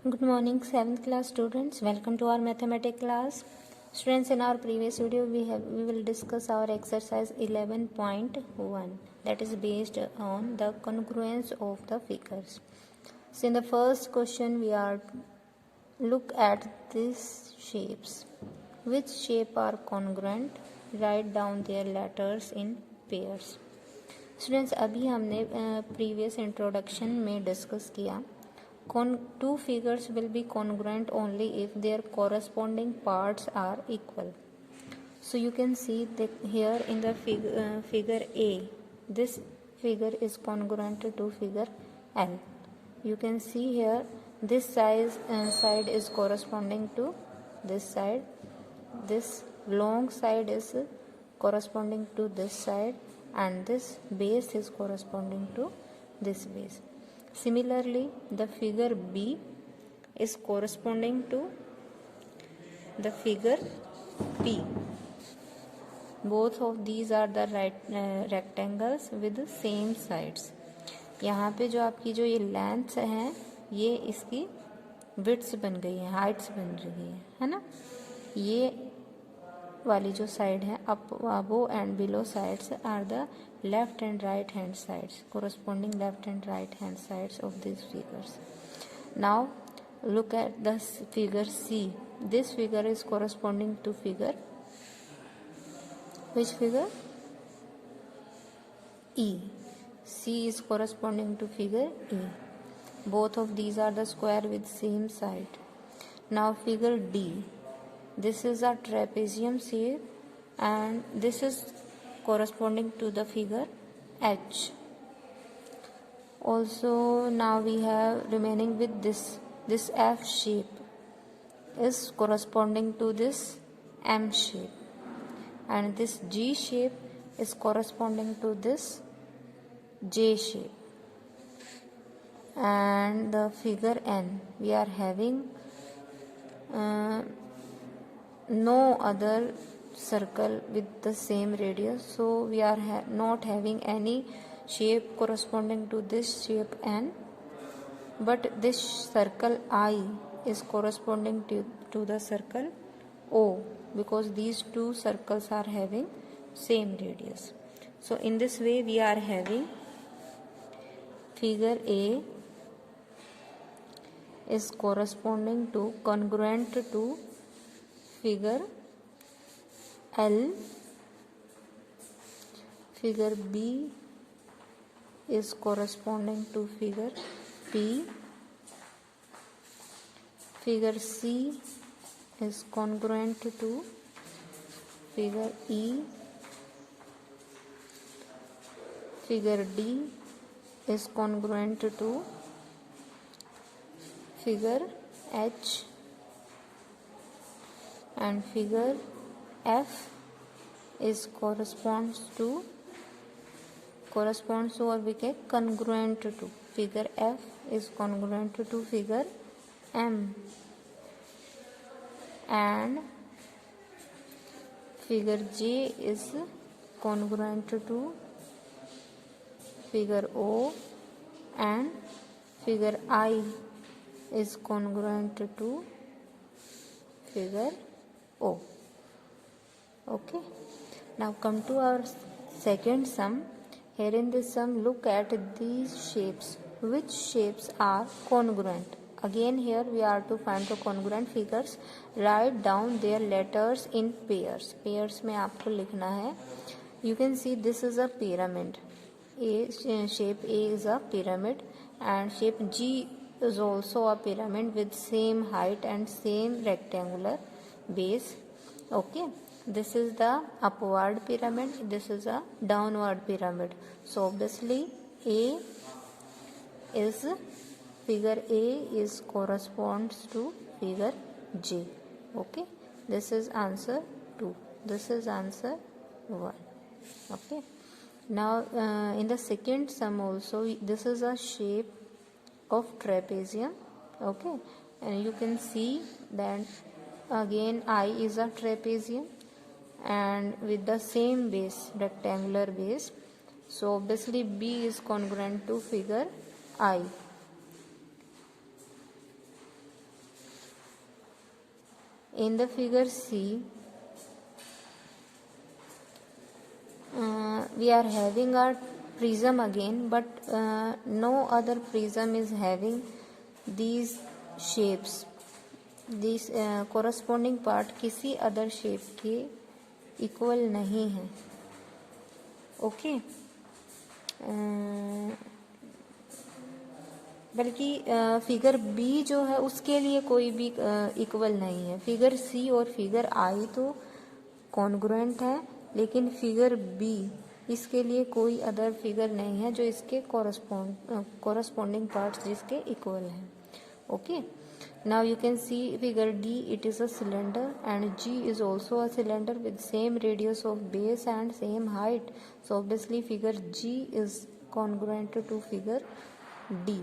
Good morning, 7th class students. Welcome to our mathematics class. Students, in our previous video, we will discuss our exercise 11.1 that is based on the congruence of the figures. So, in the first question, we are look at these shapes. Which shape are congruent? Write down their letters in pairs. Students अभी हमने previous introduction में discuss किया two figures will be congruent only if their corresponding parts are equal. So you can see that here in the figure A, this figure is congruent to figure L. You can see here this side is corresponding to this side, this long side is corresponding to this side, and this base is corresponding to this base. Similarly, the figure B is corresponding to the figure P. Both of these are the rectangles with the same sides. यहाँ पे जो आपकी जो ये length है ये इसकी width बन गई है, हाइट्स बन रही है ना. ये वाली जो साइड है above and below sides are the left and right hand sides, corresponding left and right hand sides of these figures. Now look at the figure C. This figure is corresponding to figure, which figure? E. C is corresponding to figure E. Both of these are the square with same side. Now figure D. This is a trapezium shape and this is corresponding to the figure H. Also now we have remaining with this F shape is corresponding to this M shape, and this G shape is corresponding to this J shape. And the figure N, we are having no other circle with the same radius, so we are not having any shape corresponding to this shape N, but this circle I is corresponding to the circle O, because these two circles are having same radius. So in this way we are having figure A is corresponding to congruent to figure L, figure B is corresponding to figure P, figure C is congruent to figure E, figure D is congruent to figure H, and figure F is corresponds to or we get congruent to figure F is congruent to figure M, and figure J is congruent to figure O, and figure I is congruent to figure O. Okay, now come to our second sum. Here in this sum, look at these shapes. Which shapes are congruent? Again here we are to find the congruent figures. Write down their letters in pairs. Pairs में आपको लिखना है. You can see this is a pyramid. Shape A is a pyramid, and shape G is also a pyramid with same height and same rectangular base. Okay, this is the upward pyramid, this is a downward pyramid. So obviously figure A is corresponds to figure J. Okay, this is answer 2, this is answer 1. Okay, now in the second sum also this is a shape of trapezium. Okay, and you can see that again I is a trapezium and with the same base, rectangular base. So obviously B is congruent to figure I. In the figure C, we are having our prism again, but no other prism is having these shapes. This corresponding part किसी other shape के equal नहीं है. Okay, बल्कि figure B जो है उसके लिए कोई भी इक्वल नहीं है. फिगर सी और फिगर आई तो कॉन्ग्रुएंट है, लेकिन फिगर बी इसके लिए कोई अदर फिगर नहीं है जो इसके कॉरस्पॉन्डिंग पार्ट्स जिसके इक्वल हैं. Okay, now you can see figure D, it is a cylinder and G is also a cylinder with same radius of base and same height. So obviously figure G is congruent to figure D.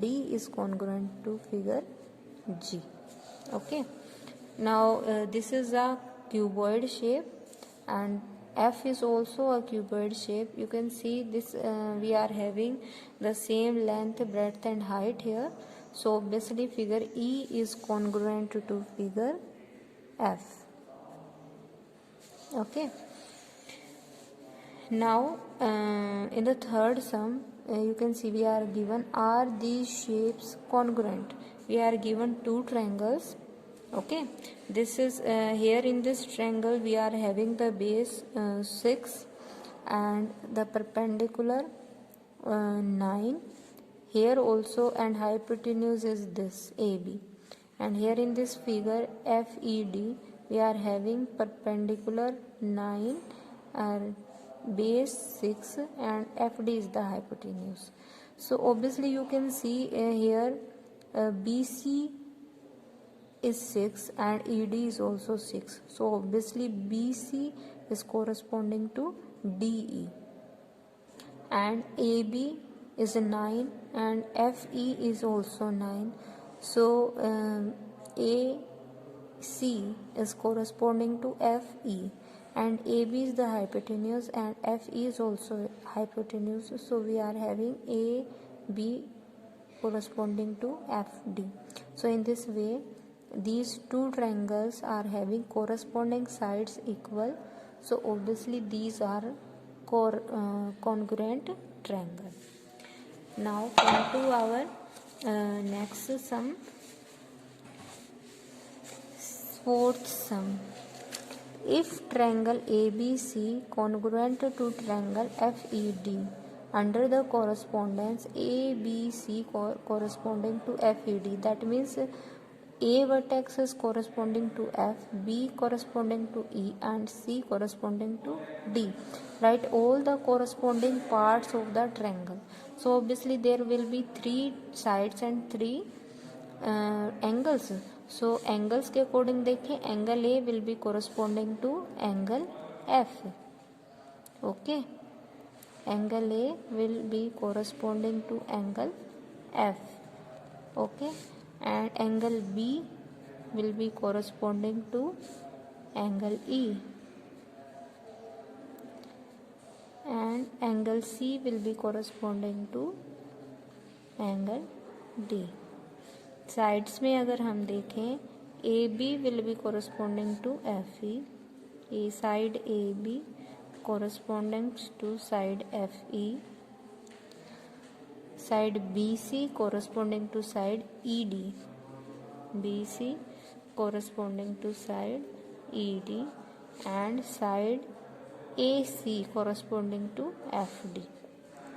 D is congruent to figure G. Okay, now this is a cuboid shape and F is also a cuboid shape. You can see this we are having the same length, breadth and height here. So obviously figure E is congruent to figure F. Okay. Now in the third sum, you can see we are given, are these shapes congruent? We are given two triangles. Okay, this is here in this triangle we are having the base 6 and the perpendicular 9. Here also, and hypotenuse is this AB, and here in this figure FED we are having perpendicular 9 and base 6 and FD is the hypotenuse. So obviously you can see here BC is 6 and ED is also 6. So obviously BC is corresponding to DE, and AB is 9 and FE is also 9. So AC is corresponding to FE, and AB is the hypotenuse and FE is also hypotenuse. So we are having AB corresponding to FD. So in this way these two triangles are having corresponding sides equal. So obviously these are congruent triangle. Now come to our next sum, fourth sum. If triangle ABC congruent to triangle FED under the correspondence ABC corresponding to FED, that means A vertex is corresponding to F, B corresponding to E and C corresponding to D. Write all the corresponding parts of the triangle. So obviously there will be three sides and three angles. So angles के according देखें, angle A will be corresponding to angle F. Okay, angle A will be corresponding to angle F. Okay, and angle B will be corresponding to angle E, and angle C will be corresponding to angle D. Sides में अगर हम देखें, AB will be corresponding to FE, A side AB corresponding to side FE, side BC corresponding to side ED, BC corresponding to side ED, and side AC corresponding to FD,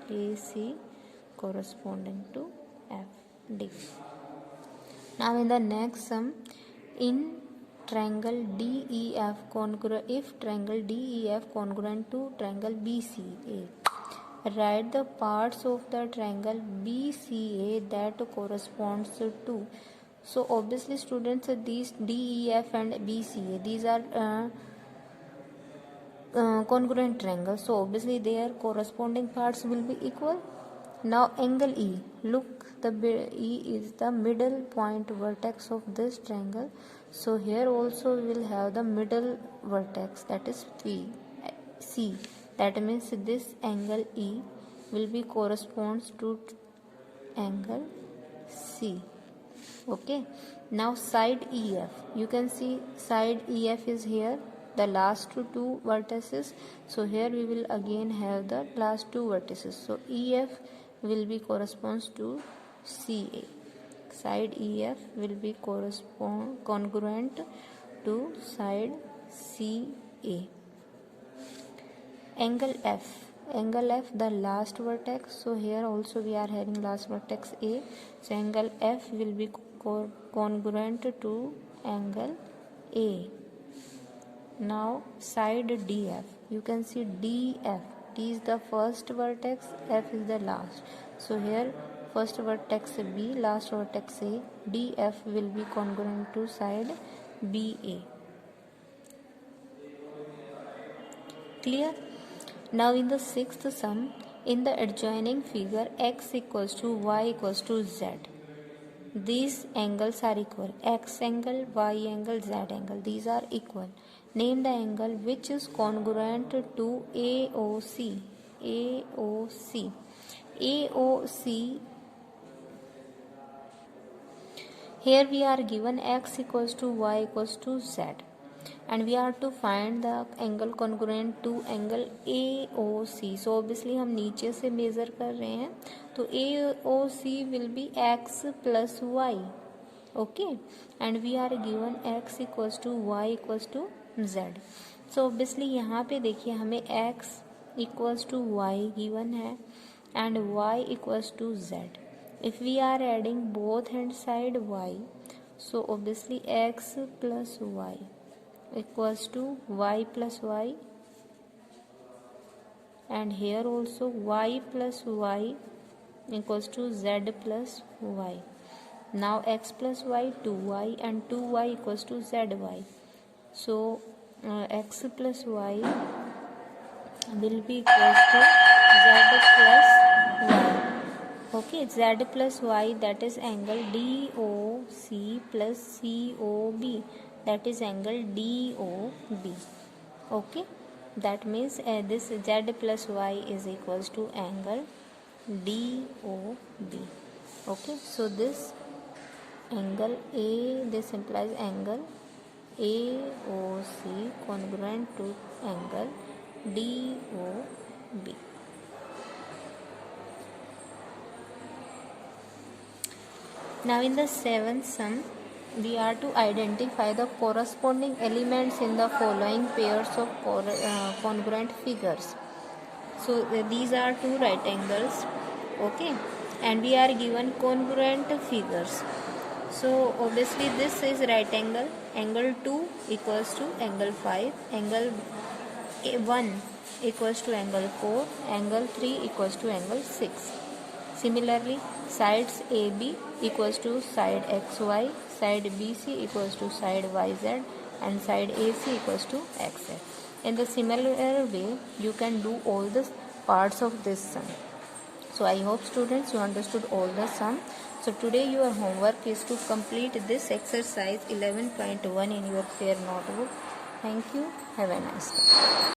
AC corresponding to FD. Now in the next sum, in triangle DEF if triangle DEF congruent to triangle BCA, write the parts of the triangle BCA that corresponds to. So obviously students, these DEF and BCA, these are congruent triangles, so obviously their corresponding parts will be equal. Now angle E, look, the E is the middle point vertex of this triangle. So here also we will have the middle vertex, that is C. That means this angle E will be corresponds to angle C. Okay, now side EF, you can see side EF is here, the last two vertices. So here we will again have the last two vertices. So EF will be corresponds to CA. Side EF will be congruent to side CA. Angle F, the last vertex. So here also we are having last vertex A. So angle F will be congruent to angle A. Now side DF, you can see DF, D is the first vertex, F is the last. So here first vertex B, last vertex A, DF will be congruent to side BA. Clear? Now in the sixth sum, in the adjoining figure, x equals to y equals to z. These angles are equal. X angle, y angle, z angle. These are equal. Name the angle which is congruent to AOC. AOC. AOC. Here we are given x equals to y equals to z. And we are to find the angle congruent to angle AOC. So obviously हम नीचे से major कर रहे हैं, तो AOC will be x plus y. Okay, and we are given x equals to y equals to z. So obviously यहाँ पे देखिए हमें x equals to y given है and y equals to z. If we are adding both hand side y, so obviously x plus y equals to y plus y, and here also y plus y equals to z plus y. Now x plus y 2y and 2y equals to zy. So x plus y will be equals to z plus y. Okay, z plus y, that is angle DOC plus COB, that is angle DOB. Okay, that means this z plus y is equals to angle DOB. Okay, so this angle A, this implies angle AOC congruent to angle DOB. Now in the seventh sum, we are to identify the corresponding elements in the following pairs of congruent figures. So these are two right angles, okay, and we are given congruent figures. So obviously this is right angle, angle 2 equals to angle 5, angle 1 equals to angle 4, angle 3 equals to angle 6. Similarly, sides AB equals to side XY, side BC equals to side YZ, and side AC equals to XZ. In the similar way, you can do all the parts of this sum. So I hope students you understood all the sum. So today your homework is to complete this exercise 11.1 in your fair notebook. Thank you. Have a nice day.